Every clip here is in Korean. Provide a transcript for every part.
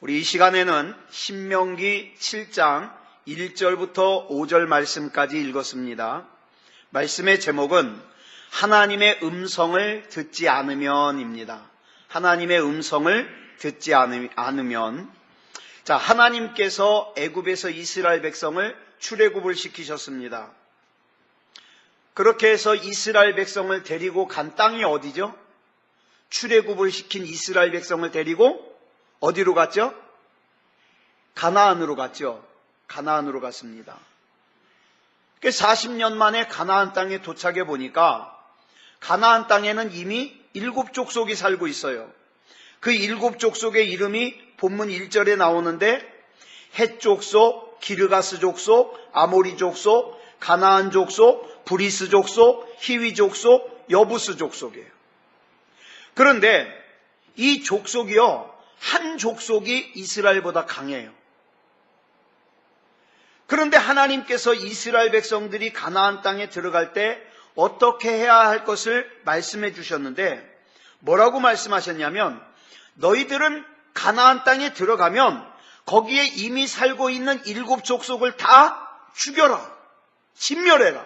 우리 이 시간에는 신명기 7장 1절부터 5절 말씀까지 읽었습니다. 말씀의 제목은 하나님의 음성을 듣지 않으면입니다. 하나님의 음성을 듣지 않으면. 자, 하나님께서 애굽에서 이스라엘 백성을 출애굽을 시키셨습니다. 그렇게 해서 이스라엘 백성을 데리고 간 땅이 어디죠? 출애굽을 시킨 이스라엘 백성을 데리고 어디로 갔죠? 가나안으로 갔죠. 가나안으로 갔습니다. 40년 만에 가나안 땅에 도착해 보니까 가나안 땅에는 이미 7족속이 살고 있어요. 그 7족속의 이름이 본문 1절에 나오는데 헷 족속, 기르가스 족속, 아모리 족속, 가나안 족속, 브리스 족속, 히위 족속, 여부스 족속이에요. 그런데 이 족속이요, 한 족속이 이스라엘보다 강해요. 그런데 하나님께서 이스라엘 백성들이 가나안 땅에 들어갈 때 어떻게 해야 할 것을 말씀해 주셨는데 뭐라고 말씀하셨냐면 너희들은 가나안 땅에 들어가면 거기에 이미 살고 있는 7족속을 다 죽여라. 진멸해라.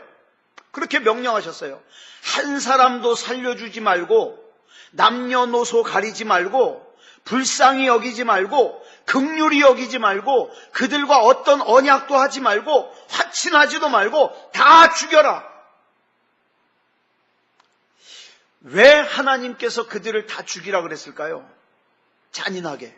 그렇게 명령하셨어요. 한 사람도 살려주지 말고 남녀노소 가리지 말고 불쌍히 여기지 말고 긍휼히 여기지 말고 그들과 어떤 언약도 하지 말고 화친하지도 말고 다 죽여라. 왜 하나님께서 그들을 다 죽이라 그랬을까요? 잔인하게.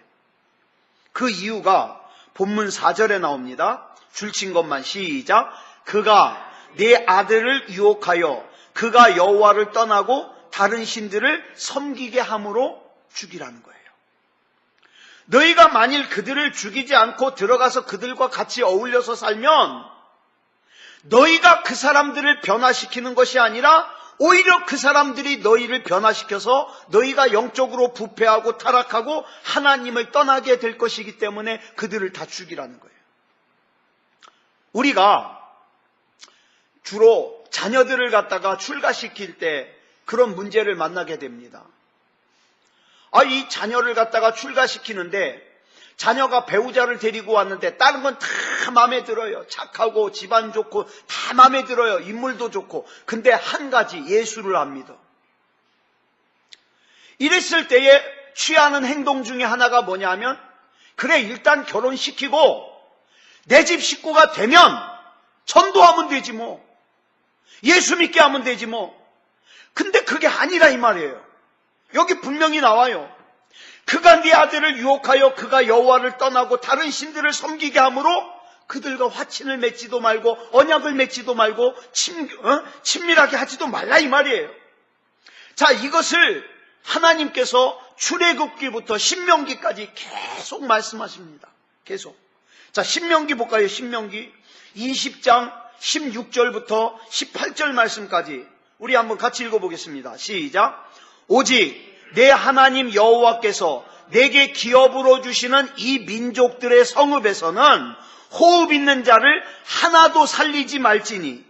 그 이유가 본문 4절에 나옵니다. 줄친 것만 시작. 그가 내 아들을 유혹하여 그가 여호와를 떠나고 다른 신들을 섬기게 함으로 죽이라는 거예요. 너희가 만일 그들을 죽이지 않고 들어가서 그들과 같이 어울려서 살면 너희가 그 사람들을 변화시키는 것이 아니라 오히려 그 사람들이 너희를 변화시켜서 너희가 영적으로 부패하고 타락하고 하나님을 떠나게 될 것이기 때문에 그들을 다 죽이라는 거예요. 우리가 주로 자녀들을 갖다가 출가시킬 때 그런 문제를 만나게 됩니다. 이 자녀를 갖다가 출가시키는데 자녀가 배우자를 데리고 왔는데 다른 건 다 마음에 들어요. 착하고 집안 좋고 다 마음에 들어요. 인물도 좋고. 근데 한 가지 예수를 안 믿어. 이랬을 때에 취하는 행동 중에 하나가 뭐냐면 그래 일단 결혼시키고 내 집 식구가 되면 전도하면 되지 뭐. 예수 믿게 하면 되지 뭐. 근데 그게 아니라 이 말이에요. 여기 분명히 나와요. 그가 네 아들을 유혹하여 그가 여호와를 떠나고 다른 신들을 섬기게 함으로 그들과 화친을 맺지도 말고 언약을 맺지도 말고 친밀하게 하지도 말라 이 말이에요. 자, 이것을 하나님께서 출애굽기부터 신명기까지 계속 말씀하십니다. 계속. 자, 신명기 볼까요? 신명기 20장 16절부터 18절 말씀까지 우리 한번 같이 읽어보겠습니다. 시작. 오직 내 하나님 여호와께서 내게 기업으로 주시는 이 민족들의 성읍에서는 호흡 있는 자를 하나도 살리지 말지니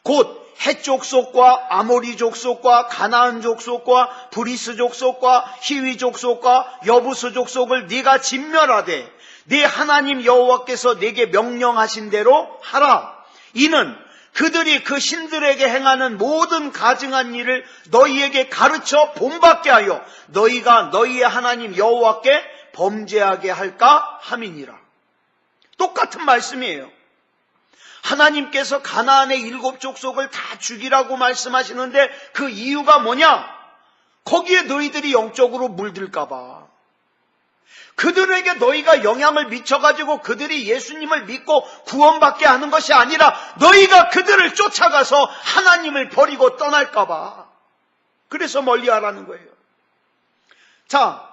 곧 헷 족속과 아모리 족속과 가나안 족속과 브리스 족속과 히위 족속과 여부스 족속을 네가 진멸하되 네 하나님 여호와께서 내게 명령하신 대로 하라. 이는 그들이 그 신들에게 행하는 모든 가증한 일을 너희에게 가르쳐 본받게 하여 너희가 너희의 하나님 여호와께 범죄하게 할까 함이니라. 똑같은 말씀이에요. 하나님께서 가나안의 7족속을 다 죽이라고 말씀하시는데 그 이유가 뭐냐? 거기에 너희들이 영적으로 물들까 봐. 그들에게 너희가 영향을 미쳐가지고 그들이 예수님을 믿고 구원받게 하는 것이 아니라 너희가 그들을 쫓아가서 하나님을 버리고 떠날까 봐. 그래서 멀리하라는 거예요. 자,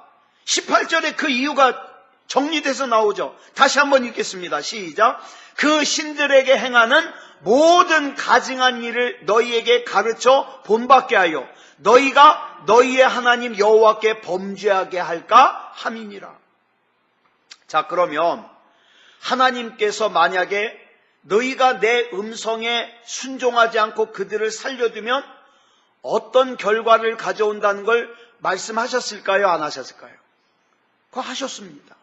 18절에 그 이유가 정리돼서 나오죠. 다시 한번 읽겠습니다. 시작. 그 신들에게 행하는 모든 가증한 일을 너희에게 가르쳐 본받게 하여 너희가 너희의 하나님 여호와께 범죄하게 할까 함이니라. 자, 그러면 하나님께서 만약에 너희가 내 음성에 순종하지 않고 그들을 살려두면 어떤 결과를 가져온다는 걸 말씀하셨을까요? 안 하셨을까요? 그거 하셨습니다.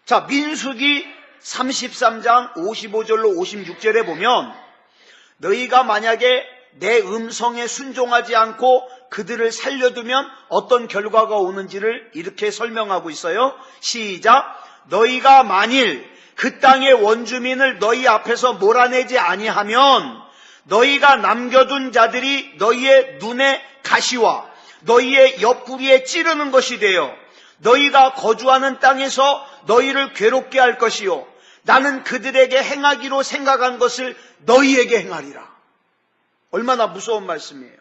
자, 민수기 33장 55절로 56절에 보면 너희가 만약에 내 음성에 순종하지 않고 그들을 살려두면 어떤 결과가 오는지를 이렇게 설명하고 있어요. 시작. 너희가 만일 그 땅의 원주민을 너희 앞에서 몰아내지 아니하면 너희가 남겨둔 자들이 너희의 눈에 가시와 너희의 옆구리에 찌르는 것이 되어 너희가 거주하는 땅에서 너희를 괴롭게 할 것이요 나는 그들에게 행하기로 생각한 것을 너희에게 행하리라. 얼마나 무서운 말씀이에요.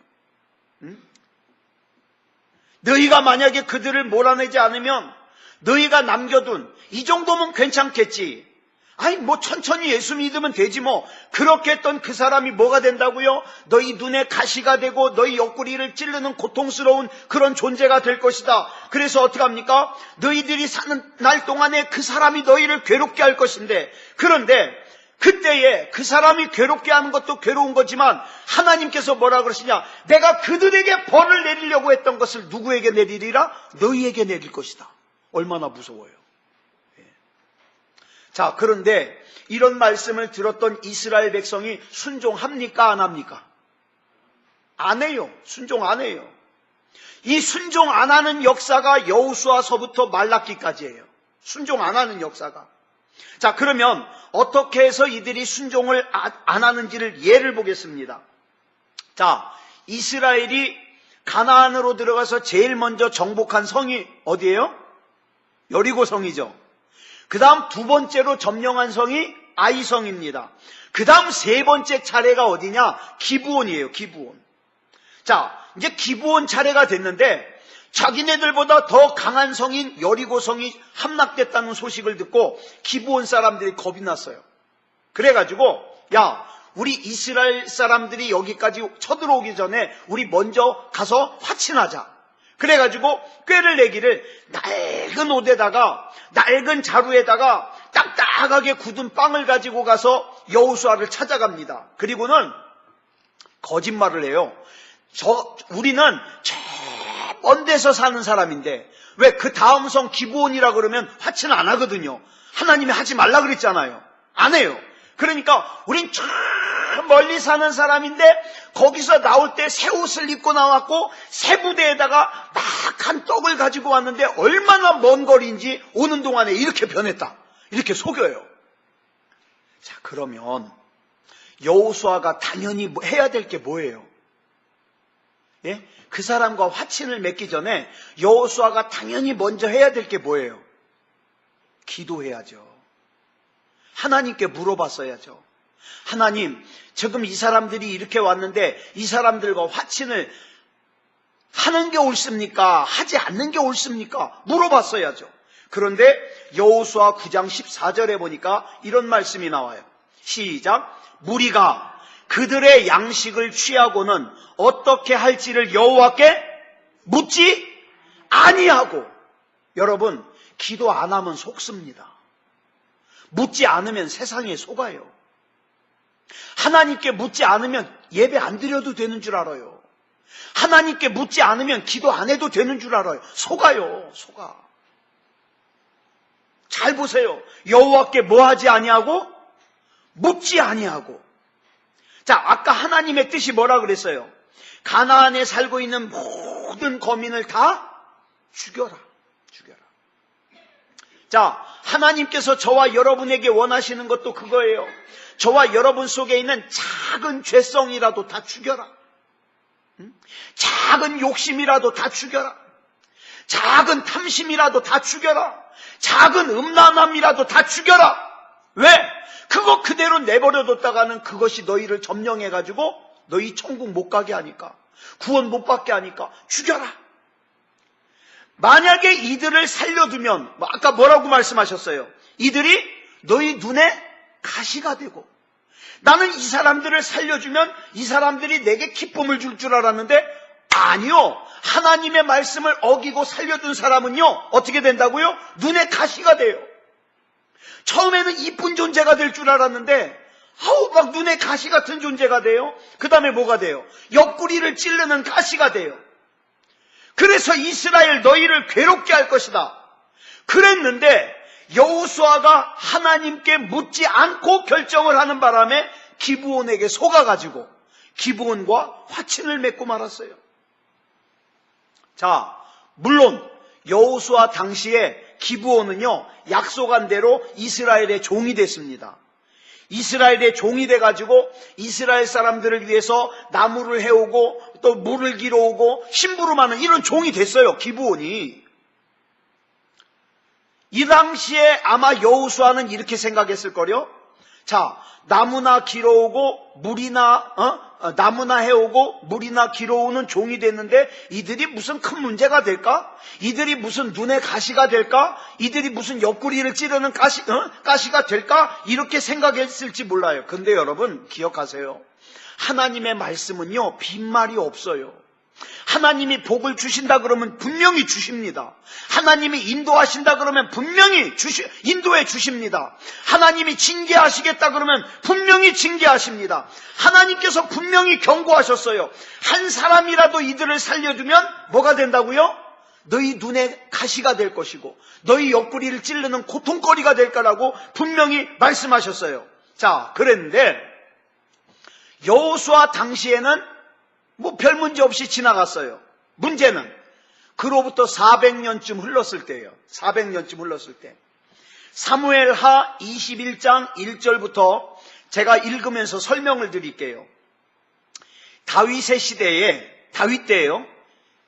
너희가 만약에 그들을 몰아내지 않으면 너희가 남겨둔, 이 정도면 괜찮겠지. 아니 뭐 천천히 예수 믿으면 되지 뭐. 그렇게 했던 그 사람이 뭐가 된다고요? 너희 눈에 가시가 되고 너희 옆구리를 찌르는 고통스러운 그런 존재가 될 것이다. 그래서 어떻게 합니까? 너희들이 사는 날 동안에 그 사람이 너희를 괴롭게 할 것인데, 그런데 그때에 그 사람이 괴롭게 하는 것도 괴로운 거지만 하나님께서 뭐라 그러시냐? 내가 그들에게 벌을 내리려고 했던 것을 누구에게 내리리라? 너희에게 내릴 것이다. 얼마나 무서워요. 자, 그런데 이런 말씀을 들었던 이스라엘 백성이 순종합니까? 안 합니까? 안 해요. 순종 안 해요. 이 순종 안 하는 역사가 여호수아서부터 말라기까지예요. 순종 안 하는 역사가. 자, 그러면 어떻게 해서 이들이 순종을 안 하는지를 예를 보겠습니다. 자, 이스라엘이 가나안으로 들어가서 제일 먼저 정복한 성이 어디예요? 여리고 성이죠. 그 다음 두 번째로 점령한 성이 아이성입니다. 그 다음 세 번째 차례가 어디냐? 기브온이에요. 기브온. 자, 이제 기브온 차례가 됐는데 자기네들보다 더 강한 성인 여리고 성이 함락됐다는 소식을 듣고 기브온 사람들이 겁이 났어요. 그래가지고 야, 우리 이스라엘 사람들이 여기까지 쳐들어오기 전에 우리 먼저 가서 화친하자. 그래가지고 꾀를 내기를 낡은 옷에다가 낡은 자루에다가 딱딱하게 굳은 빵을 가지고 가서 여호수아를 찾아갑니다. 그리고는 거짓말을 해요. 우리는 저 먼 데서 사는 사람인데 왜 그 다음 성 기브온이라 그러면 화친을 안 하거든요. 하나님이 하지 말라 그랬잖아요. 안 해요. 그러니까 우린 저 멀리 사는 사람인데 거기서 나올 때 새 옷을 입고 나왔고 새 부대에다가 막한 떡을 가지고 왔는데 얼마나 먼 거리인지 오는 동안에 이렇게 변했다. 이렇게 속여요. 자, 그러면 여호수아가 당연히 해야 될 게 뭐예요? 예? 그 사람과 화친을 맺기 전에 여호수아가 당연히 먼저 해야 될 게 뭐예요? 기도해야죠. 하나님께 물어봤어야죠. 하나님, 지금 이 사람들이 이렇게 왔는데 이 사람들과 화친을 하는 게 옳습니까? 하지 않는 게 옳습니까? 물어봤어야죠. 그런데 여호수아 9장 14절에 보니까 이런 말씀이 나와요. 시작. 무리가 그들의 양식을 취하고는 어떻게 할지를 여호와께 묻지 아니하고. 여러분, 기도 안 하면 속습니다. 묻지 않으면 세상에 속아요. 하나님께 묻지 않으면 예배 안 드려도 되는 줄 알아요. 하나님께 묻지 않으면 기도 안 해도 되는 줄 알아요. 속아요. 속아. 잘 보세요. 여호와께 뭐 하지 아니하고? 묻지 아니하고. 자, 아까 하나님의 뜻이 뭐라 그랬어요? 가나안에 살고 있는 모든 거민을 다 죽여라. 죽여라. 자, 하나님께서 저와 여러분에게 원하시는 것도 그거예요. 저와 여러분 속에 있는 작은 죄성이라도 다 죽여라. 작은 욕심이라도 다 죽여라. 작은 탐심이라도 다 죽여라. 작은 음란함이라도 다 죽여라. 왜? 그거 그대로 내버려뒀다가는 그것이 너희를 점령해가지고 너희 천국 못 가게 하니까, 구원 못 받게 하니까 죽여라. 만약에 이들을 살려두면, 아까 뭐라고 말씀하셨어요? 이들이 너희 눈에 가시가 되고, 나는 이 사람들을 살려주면 이 사람들이 내게 기쁨을 줄 줄 알았는데 아니요. 하나님의 말씀을 어기고 살려둔 사람은요, 어떻게 된다고요? 눈에 가시가 돼요. 처음에는 이쁜 존재가 될 줄 알았는데 막 눈에 가시 같은 존재가 돼요. 그 다음에 뭐가 돼요? 옆구리를 찌르는 가시가 돼요. 그래서 이스라엘 너희를 괴롭게 할 것이다. 그랬는데 여호수아가 하나님께 묻지 않고 결정을 하는 바람에 기브온에게 속아가지고 기브온과 화친을 맺고 말았어요. 자, 물론 여호수아 당시에 기브온은요, 약속한 대로 이스라엘의 종이 됐습니다. 이스라엘의 종이 돼가지고 이스라엘 사람들을 위해서 나무를 해오고 또 물을 길어오고 심부름하는 이런 종이 됐어요, 기브온이. 이 당시에 아마 여호수아는 이렇게 생각했을 거요. 자, 나무나 길어오고 나무나 해오고 물이나 길어오는 종이 됐는데 이들이 무슨 큰 문제가 될까? 이들이 무슨 눈에 가시가 될까? 이들이 무슨 옆구리를 찌르는 가시가 될까? 이렇게 생각했을지 몰라요. 근데 여러분 기억하세요. 하나님의 말씀은요, 빈말이 없어요. 하나님이 복을 주신다 그러면 분명히 주십니다. 하나님이 인도하신다 그러면 분명히 인도해 주십니다. 하나님이 징계하시겠다 그러면 분명히 징계하십니다. 하나님께서 분명히 경고하셨어요. 한 사람이라도 이들을 살려두면 뭐가 된다고요? 너희 눈에 가시가 될 것이고 너희 옆구리를 찌르는 고통거리가 될 거라고 분명히 말씀하셨어요. 자, 그랬는데 여호수아 당시에는 별 문제 없이 지나갔어요. 문제는 그로부터 400년쯤 흘렀을 때예요. 400년쯤 흘렀을 때. 사무엘하 21장 1절부터 제가 읽으면서 설명을 드릴게요. 다윗의 시대에, 다윗 때예요.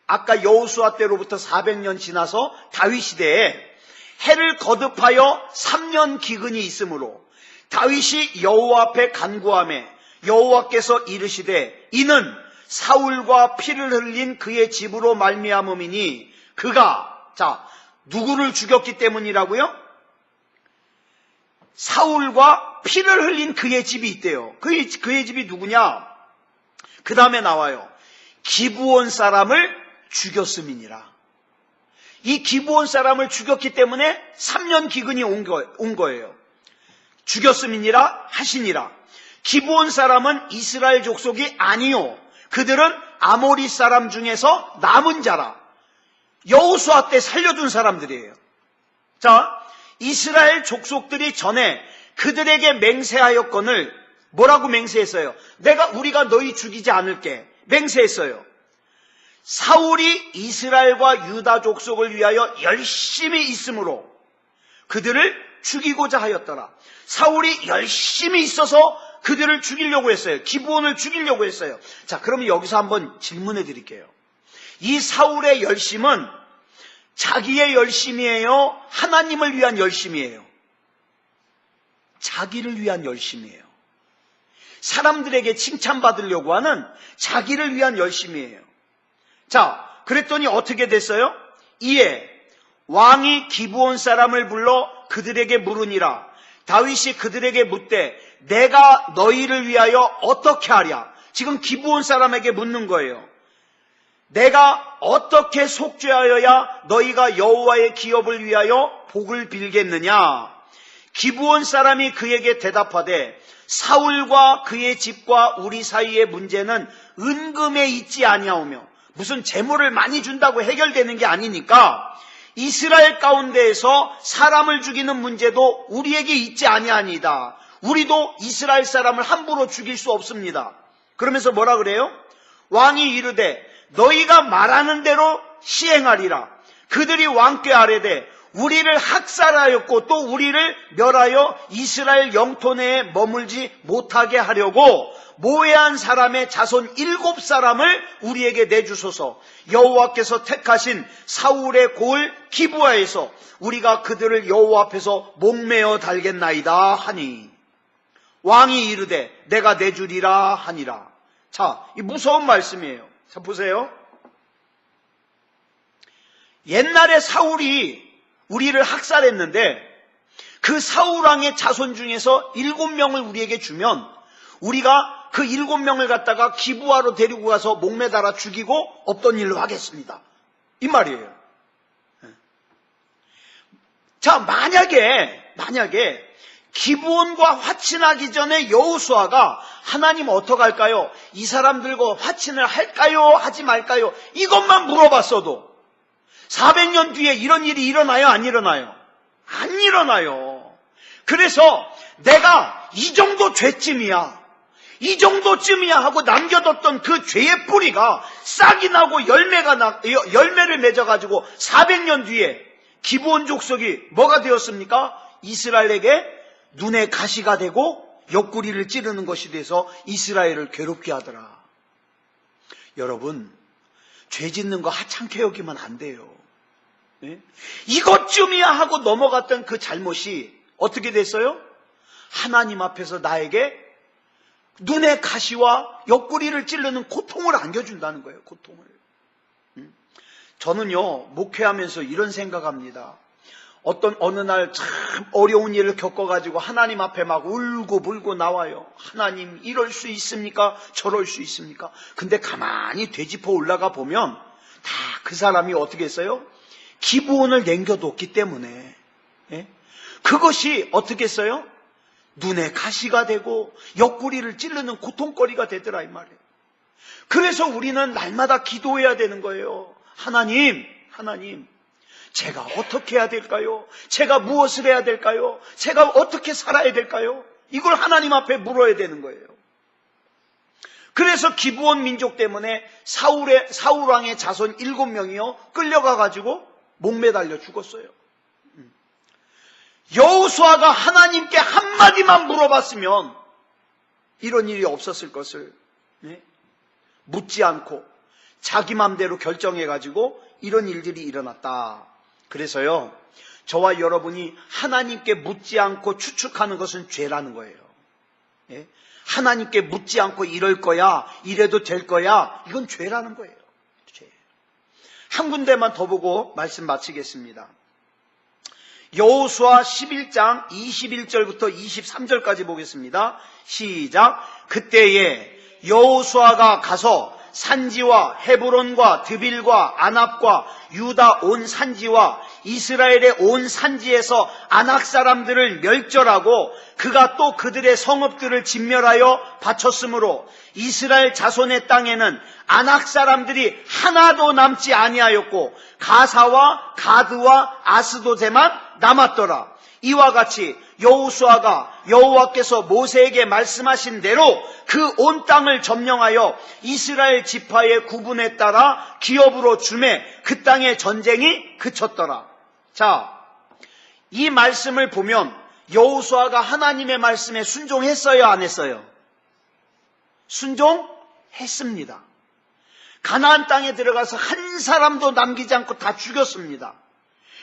아까 여호수아 때로부터 400년 지나서 다윗 시대에 해를 거듭하여 3년 기근이 있으므로 다윗이 여호와 앞에 간구하매 여호와께서 이르시되 이는 사울과 피를 흘린 그의 집으로 말미암음이니 그가 누구를 죽였기 때문이라고요? 사울과 피를 흘린 그의 집이 있대요. 그의 집이 누구냐? 그 다음에 나와요. 기브온 사람을 죽였음이니라. 이 기브온 사람을 죽였기 때문에 3년 기근이 온 거예요. 죽였음이니라 하시니라. 기브온 사람은 이스라엘 족속이 아니요 그들은 아모리 사람 중에서 남은 자라. 여호수아 때 살려둔 사람들이에요. 자, 이스라엘 족속들이 전에 그들에게 맹세하였거늘 뭐라고 맹세했어요? 우리가 너희 죽이지 않을게 맹세했어요. 사울이 이스라엘과 유다 족속을 위하여 열심히 있으므로 그들을 죽이고자 하였더라. 사울이 열심히 있어서 그들을 죽이려고 했어요. 기브온을 죽이려고 했어요. 자, 그러면 여기서 한번 질문해 드릴게요. 이 사울의 열심은 자기의 열심이에요? 하나님을 위한 열심이에요? 자기를 위한 열심이에요. 사람들에게 칭찬받으려고 하는 자기를 위한 열심이에요. 자, 그랬더니 어떻게 됐어요? 이에 왕이 기브온 사람을 불러 그들에게 물으니라. 다윗이 그들에게 묻되 내가 너희를 위하여 어떻게 하랴? 지금 기브온 사람에게 묻는 거예요. 내가 어떻게 속죄하여야 너희가 여호와의 기업을 위하여 복을 빌겠느냐? 기브온 사람이 그에게 대답하되 사울과 그의 집과 우리 사이의 문제는 은금에 있지 아니하오며 무슨 재물을 많이 준다고 해결되는 게 아니니까 이스라엘 가운데에서 사람을 죽이는 문제도 우리에게 있지 아니하니이다. 우리도 이스라엘 사람을 함부로 죽일 수 없습니다. 그러면서 뭐라 그래요? 왕이 이르되 너희가 말하는 대로 시행하리라. 그들이 왕께 아뢰되 우리를 학살하였고 또 우리를 멸하여 이스라엘 영토 내에 머물지 못하게 하려고 모해한 사람의 자손 7사람을 우리에게 내주소서. 여호와께서 택하신 사울의 고을 기브아에서 우리가 그들을 여호와 앞에서 목매어 달겠나이다 하니 왕이 이르되 내가 내주리라 하니라. 자, 이 무서운 말씀이에요. 자, 보세요. 옛날에 사울이 우리를 학살했는데 그 사울왕의 자손 중에서 7명을 우리에게 주면 우리가 그 7명을 갖다가 기브아로 데리고 가서 목매달아 죽이고 없던 일로 하겠습니다. 이 말이에요. 자, 만약에 기브온과 화친하기 전에 여호수아가 하나님 어떡할까요? 이 사람들과 화친을 할까요? 하지 말까요? 이것만 물어봤어도 400년 뒤에 이런 일이 일어나요? 안 일어나요? 안 일어나요. 그래서 내가 이 정도 죄쯤이야, 이 정도쯤이야 하고 남겨뒀던 그 죄의 뿌리가 싹이 나고 열매를 맺어가지고 400년 뒤에 기브온 족속이 뭐가 되었습니까? 이스라엘에게 눈에 가시가 되고 옆구리를 찌르는 것이 돼서 이스라엘을 괴롭게 하더라. 여러분, 죄 짓는 거 하찮게 여기면 안 돼요. 네? 이것쯤이야 하고 넘어갔던 그 잘못이 어떻게 됐어요? 하나님 앞에서 나에게 눈에 가시와 옆구리를 찌르는 고통을 안겨준다는 거예요. 고통을. 저는요, 목회하면서 이런 생각합니다. 어느 날 참 어려운 일을 겪어가지고 하나님 앞에 막 울고불고 나와요. 하나님, 이럴 수 있습니까? 저럴 수 있습니까? 근데 가만히 되짚어 올라가 보면 다 그 사람이 어떻게 했어요? 기브온을 남겨뒀기 때문에, 예? 그것이 어떻게 했어요? 눈에 가시가 되고 옆구리를 찌르는 고통거리가 되더라, 이 말이에요. 그래서 우리는 날마다 기도해야 되는 거예요. 하나님, 제가 어떻게 해야 될까요? 제가 무엇을 해야 될까요? 제가 어떻게 살아야 될까요? 이걸 하나님 앞에 물어야 되는 거예요. 그래서 기브온 민족 때문에 사울 왕의 자손 7명이요 끌려가가지고 목매달려 죽었어요. 여호수아가 하나님께 한마디만 물어봤으면 이런 일이 없었을 것을, 네? 묻지 않고 자기 맘대로 결정해가지고 이런 일들이 일어났다. 그래서요, 저와 여러분이 하나님께 묻지 않고 추측하는 것은 죄라는 거예요. 예? 하나님께 묻지 않고 이럴 거야, 이래도 될 거야, 이건 죄라는 거예요. 죄. 한 군데만 더 보고 말씀 마치겠습니다. 여호수아 11장 21절부터 23절까지 보겠습니다. 시작. 그때에 여호수아가 가서 산지와 헤브론과 드빌과 아납과 유다 온 산지와 이스라엘의 온 산지에서 아낙 사람들을 멸절하고 그가 또 그들의 성읍들을 진멸하여 바쳤으므로 이스라엘 자손의 땅에는 아낙 사람들이 하나도 남지 아니하였고 가사와 가드와 아스도데만 남았더라. 이와 같이 여호수아가 여호와께서 모세에게 말씀하신 대로 그 온 땅을 점령하여 이스라엘 지파의 구분에 따라 기업으로 주매 그 땅의 전쟁이 그쳤더라. 자, 이 말씀을 보면 여호수아가 하나님의 말씀에 순종했어요, 안 했어요? 순종했습니다. 가나안 땅에 들어가서 한 사람도 남기지 않고 다 죽였습니다.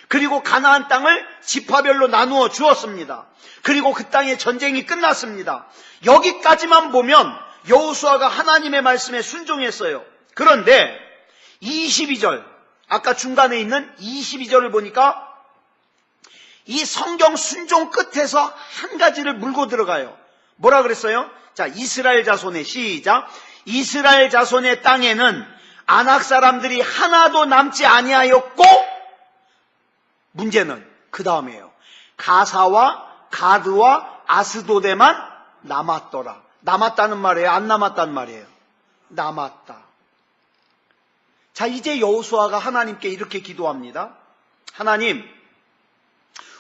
그리고 가나안 땅을 지파별로 나누어 주었습니다. 그리고 그 땅의 전쟁이 끝났습니다. 여기까지만 보면 여호수아가 하나님의 말씀에 순종했어요. 그런데 22절, 아까 중간에 있는 22절을 보니까 이 성경 순종 끝에서 한 가지를 물고 들어가요. 뭐라 그랬어요? 자, 이스라엘 자손의 시작. 이스라엘 자손의 땅에는 아낙 사람들이 하나도 남지 아니하였고, 문제는 그 다음이에요. 가사와 가드와 아스도데만 남았더라. 남았다는 말이에요? 안 남았다는 말이에요? 남았다. 자, 이제 여호수아가 하나님께 이렇게 기도합니다. 하나님,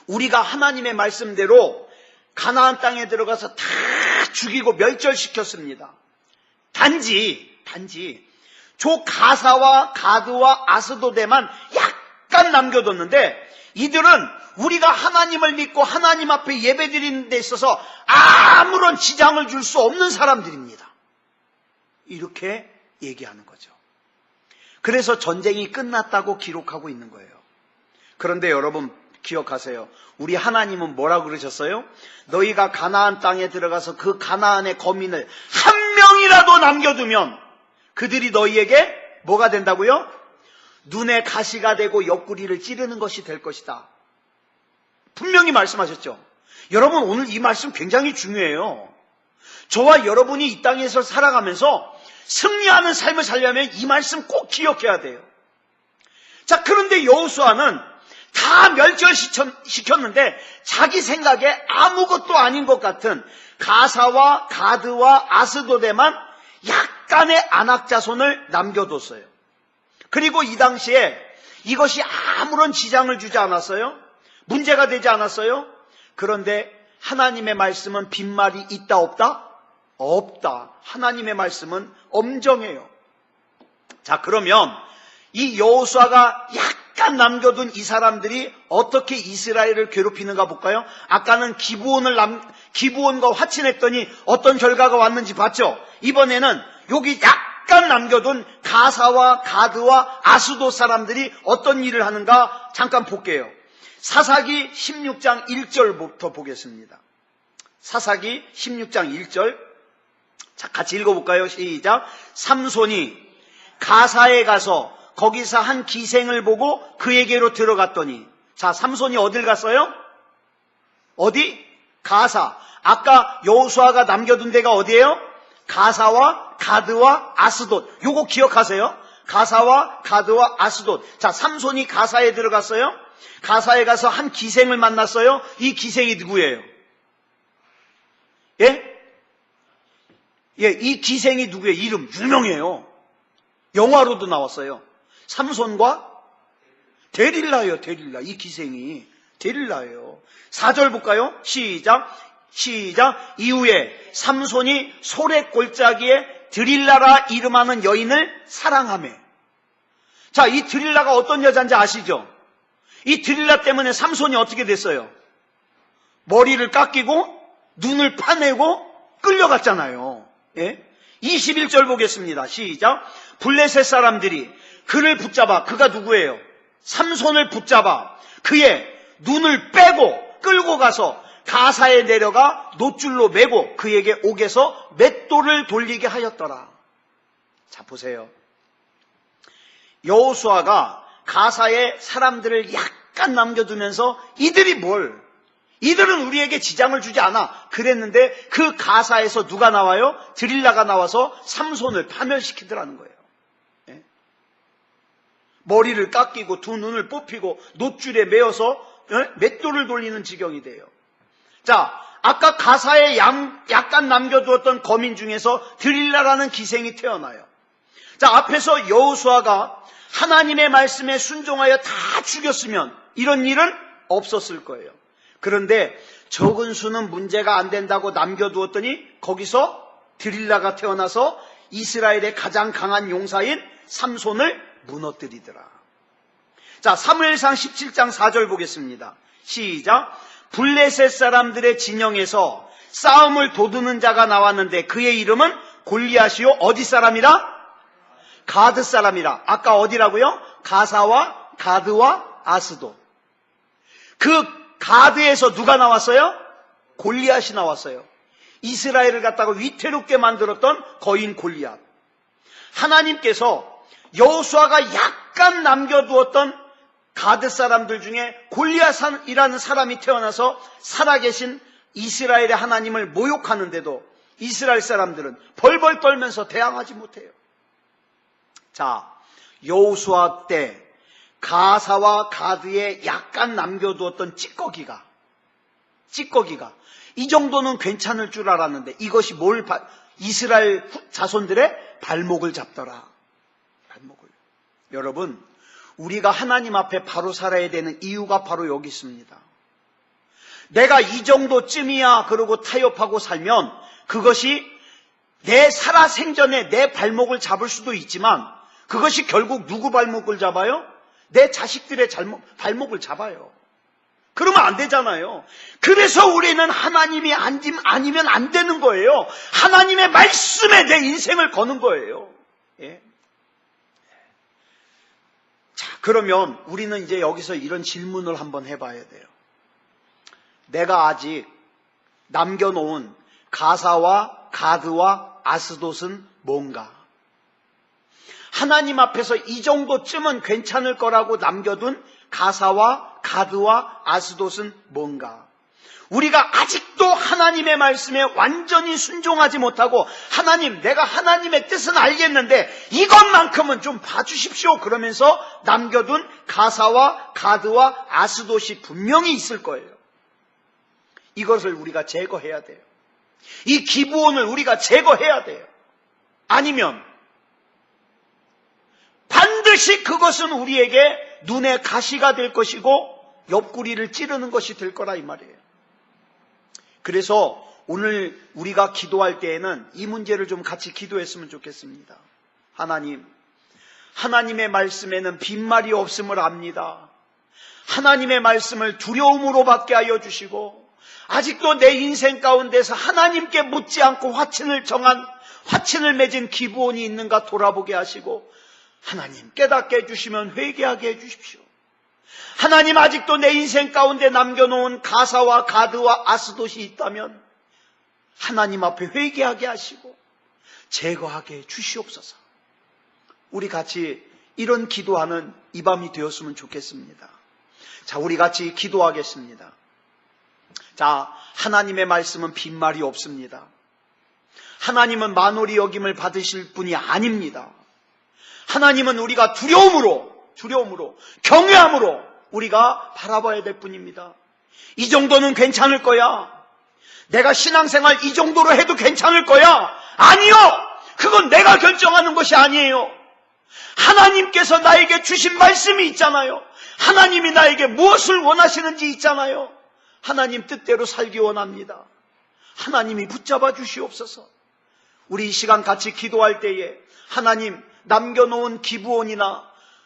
우리가 하나님의 말씀대로 가나안 땅에 들어가서 다 죽이고 멸절시켰습니다. 단지 저 가사와 가드와 아스도데만 약간 남겨뒀는데 이들은 우리가 하나님을 믿고 하나님 앞에 예배드리는 데 있어서 아무런 지장을 줄 수 없는 사람들입니다. 이렇게 얘기하는 거죠. 그래서 전쟁이 끝났다고 기록하고 있는 거예요. 그런데 여러분 기억하세요. 우리 하나님은 뭐라고 그러셨어요? 너희가 가나안 땅에 들어가서 그 가나안의 거민을 한 명이라도 남겨두면 그들이 너희에게 뭐가 된다고요? 눈에 가시가 되고 옆구리를 찌르는 것이 될 것이다. 분명히 말씀하셨죠. 여러분, 오늘 이 말씀 굉장히 중요해요. 저와 여러분이 이 땅에서 살아가면서 승리하는 삶을 살려면 이 말씀 꼭 기억해야 돼요. 자, 그런데 여호수아는 다 멸절시켰는데 자기 생각에 아무것도 아닌 것 같은 가사와 가드와 아스도데만 약간의 아낙 자손을 남겨뒀어요. 그리고 이 당시에 이것이 아무런 지장을 주지 않았어요. 문제가 되지 않았어요? 그런데 하나님의 말씀은 빈말이 있다 없다? 없다. 하나님의 말씀은 엄정해요. 자, 그러면 이 여호수아가 약간 남겨둔 이 사람들이 어떻게 이스라엘을 괴롭히는가 볼까요? 아까는 기브온과 화친했더니 어떤 결과가 왔는지 봤죠? 이번에는 여기 약간 남겨둔 가사와 가드와 아스돗 사람들이 어떤 일을 하는가 잠깐 볼게요. 사사기 16장 1절부터 보겠습니다. 사사기 16장 1절. 자, 같이 읽어볼까요? 시작. 삼손이 가사에 가서 거기서 한 기생을 보고 그에게로 들어갔더니, 자, 삼손이 어딜 갔어요? 어디? 가사. 아까 여호수아가 남겨둔 데가 어디예요? 가사와 가드와 아스돗. 요거 기억하세요. 가사와 가드와 아스돗. 자, 삼손이 가사에 들어갔어요. 가사에 가서 한 기생을 만났어요. 이 기생이 누구예요? 예? 예, 이 기생이 누구예요? 이름 유명해요. 영화로도 나왔어요. 삼손과 데릴라예요. 데릴라. 이 기생이 데릴라예요. 4절 볼까요? 시작. 이후에 삼손이 소래 골짜기에 드릴라라 이름하는 여인을 사랑하매. 자, 이 드릴라가 어떤 여자인지 아시죠? 이 드릴라 때문에 삼손이 어떻게 됐어요? 머리를 깎이고 눈을 파내고 끌려갔잖아요. 예? 21절 보겠습니다. 시작. 블레셋 사람들이 그를 붙잡아, 그가 누구예요? 삼손을 붙잡아 그의 눈을 빼고 끌고 가서 가사에 내려가 놋줄로 매고 그에게 옥에서 맷돌을 돌리게 하였더라. 자, 보세요. 여호수아가 가사에 사람들을 약간 남겨두면서 이들은 우리에게 지장을 주지 않아 그랬는데, 그 가사에서 누가 나와요? 드릴라가 나와서 삼손을 파멸시키더라는 거예요. 예? 머리를 깎이고 두 눈을 뽑히고 놋줄에 매어서 맷돌을 돌리는 지경이 돼요. 자, 아까 가사에 약간 남겨두었던 거민 중에서 드릴라라는 기생이 태어나요. 자, 앞에서 여호수아가 하나님의 말씀에 순종하여 다 죽였으면 이런 일은 없었을 거예요. 그런데 적은 수는 문제가 안 된다고 남겨두었더니 거기서 드릴라가 태어나서 이스라엘의 가장 강한 용사인 삼손을 무너뜨리더라. 자, 사무엘상 17장 4절 보겠습니다. 시작. 블레셋 사람들의 진영에서 싸움을 도두는 자가 나왔는데 그의 이름은 골리앗이요. 어디 사람이라? 가드 사람이라. 아까 어디라고요? 가사와 가드와 아스돗. 그 가드에서 누가 나왔어요? 골리앗이 나왔어요. 이스라엘을 갖다가 위태롭게 만들었던 거인 골리앗. 하나님께서 여호수아가 약간 남겨두었던 가드 사람들 중에 골리앗이라는 사람이 태어나서 살아계신 이스라엘의 하나님을 모욕하는데도 이스라엘 사람들은 벌벌 떨면서 대항하지 못해요. 자, 여호수아 때 가사와 가드에 약간 남겨두었던 찌꺼기가 이 정도는 괜찮을 줄 알았는데 이것이 이스라엘 자손들의 발목을 잡더라. 발목을. 여러분, 우리가 하나님 앞에 바로 살아야 되는 이유가 바로 여기 있습니다. 내가 이 정도쯤이야 그러고 타협하고 살면 그것이 내 살아생전에 내 발목을 잡을 수도 있지만 그것이 결국 누구 발목을 잡아요? 내 자식들의 발목을 잡아요. 그러면 안 되잖아요. 그래서 우리는 하나님이 아니면 안 되는 거예요. 하나님의 말씀에 내 인생을 거는 거예요. 예? 자, 그러면 우리는 이제 여기서 이런 질문을 한번 해봐야 돼요. 내가 아직 남겨놓은 가사와 가드와 아스돗은 뭔가? 하나님 앞에서 이 정도쯤은 괜찮을 거라고 남겨둔 가사와 가드와 아스돗은 뭔가? 우리가 아직도 하나님의 말씀에 완전히 순종하지 못하고 하나님, 내가 하나님의 뜻은 알겠는데 이것만큼은 좀 봐주십시오 그러면서 남겨둔 가사와 가드와 아스돗이 분명히 있을 거예요. 이것을 우리가 제거해야 돼요. 이 기브온을 우리가 제거해야 돼요. 아니면 반드시 그것은 우리에게 눈의 가시가 될 것이고 옆구리를 찌르는 것이 될 거라 이 말이에요. 그래서 오늘 우리가 기도할 때에는 이 문제를 좀 같이 기도했으면 좋겠습니다. 하나님, 하나님의 말씀에는 빈말이 없음을 압니다. 하나님의 말씀을 두려움으로 받게 하여 주시고, 아직도 내 인생 가운데서 하나님께 묻지 않고 화친을 맺은 기브온이 있는가 돌아보게 하시고, 하나님 깨닫게 해주시면 회개하게 해주십시오. 하나님, 아직도 내 인생 가운데 남겨놓은 가사와 가드와 아스돗이 있다면 하나님 앞에 회개하게 하시고 제거하게 해 주시옵소서. 우리 같이 이런 기도하는 이 밤이 되었으면 좋겠습니다. 자, 우리 같이 기도하겠습니다. 자, 하나님의 말씀은 빈말이 없습니다. 하나님은 만홀히 여김을 받으실 분이 아닙니다. 하나님은 우리가 두려움으로 경외함으로 우리가 바라봐야 될 뿐입니다. 이 정도는 괜찮을 거야. 내가 신앙생활 이 정도로 해도 괜찮을 거야. 아니요! 그건 내가 결정하는 것이 아니에요. 하나님께서 나에게 주신 말씀이 있잖아요. 하나님이 나에게 무엇을 원하시는지 있잖아요. 하나님 뜻대로 살기 원합니다. 하나님이 붙잡아 주시옵소서. 우리 이 시간 같이 기도할 때에 하나님, 남겨놓은 기브온이나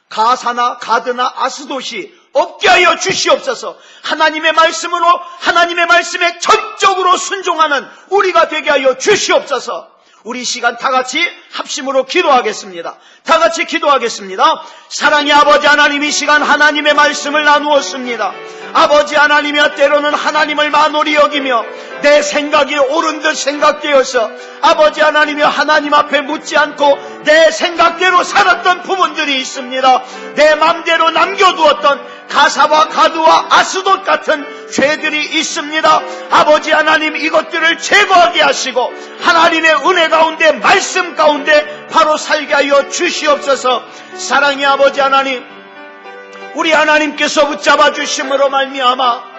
가사나 가드나 아스돗이 없게 하여 주시옵소서. 하나님의 말씀으로, 하나님의 말씀에 전적으로 순종하는 우리가 되게 하여 주시옵소서. 우리 시간 다 같이 합심으로 기도하겠습니다. 다 같이 기도하겠습니다. 사랑의 아버지 하나님, 이 시간 하나님의 말씀을 나누었습니다. 아버지 하나님이여, 때로는 하나님을 만홀히 여기며 내 생각이 옳은 듯 생각되어서 아버지 하나님이여, 하나님 앞에 묻지 않고 내 생각대로 살았던 부분들이 있습니다. 내 맘대로 남겨두었던 가사와 가드와 아스돗 같은 죄들이 있습니다. 아버지 하나님, 이것들을 제거하게 하시고 하나님의 은혜 가운데, 말씀 가운데 바로 살게 하여 주시옵소서. 사랑의 아버지 하나님, 우리 하나님께서 붙잡아 주심으로 말미암아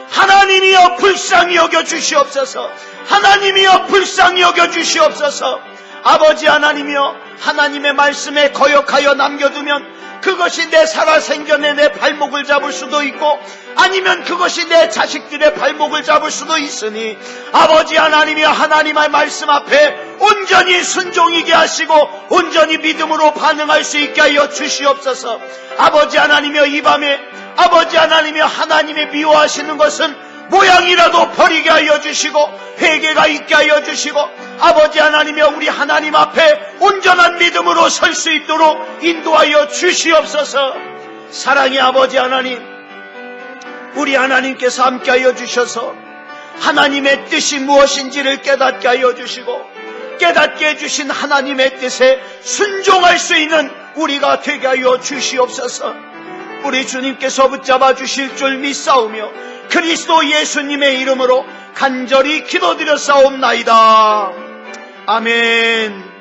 하나님이여 불쌍히 여겨 주시옵소서. 하나님이여 불쌍히 여겨 주시옵소서. 아버지 하나님이여, 하나님의 말씀에 거역하여 남겨두면 그것이 내 살아생전에 내 발목을 잡을 수도 있고, 아니면 그것이 내 자식들의 발목을 잡을 수도 있으니 아버지 하나님이 하나님의 말씀 앞에 온전히 순종이게 하시고 온전히 믿음으로 반응할 수 있게 하여 주시옵소서. 아버지 하나님이여, 이 밤에 아버지 하나님이여, 하나님의 미워하시는 것은 모양이라도 버리게 하여 주시고 회개가 있게 하여 주시고 아버지 하나님이여, 우리 하나님 앞에 온전한 믿음으로 설 수 있도록 인도하여 주시옵소서. 사랑의 아버지 하나님, 우리 하나님께서 함께하여 주셔서 하나님의 뜻이 무엇인지를 깨닫게 하여 주시고 깨닫게 해주신 하나님의 뜻에 순종할 수 있는 우리가 되게 하여 주시옵소서. 우리 주님께서 붙잡아 주실 줄 믿사오며 그리스도 예수님의 이름으로 간절히 기도드렸사옵나이다. 아멘.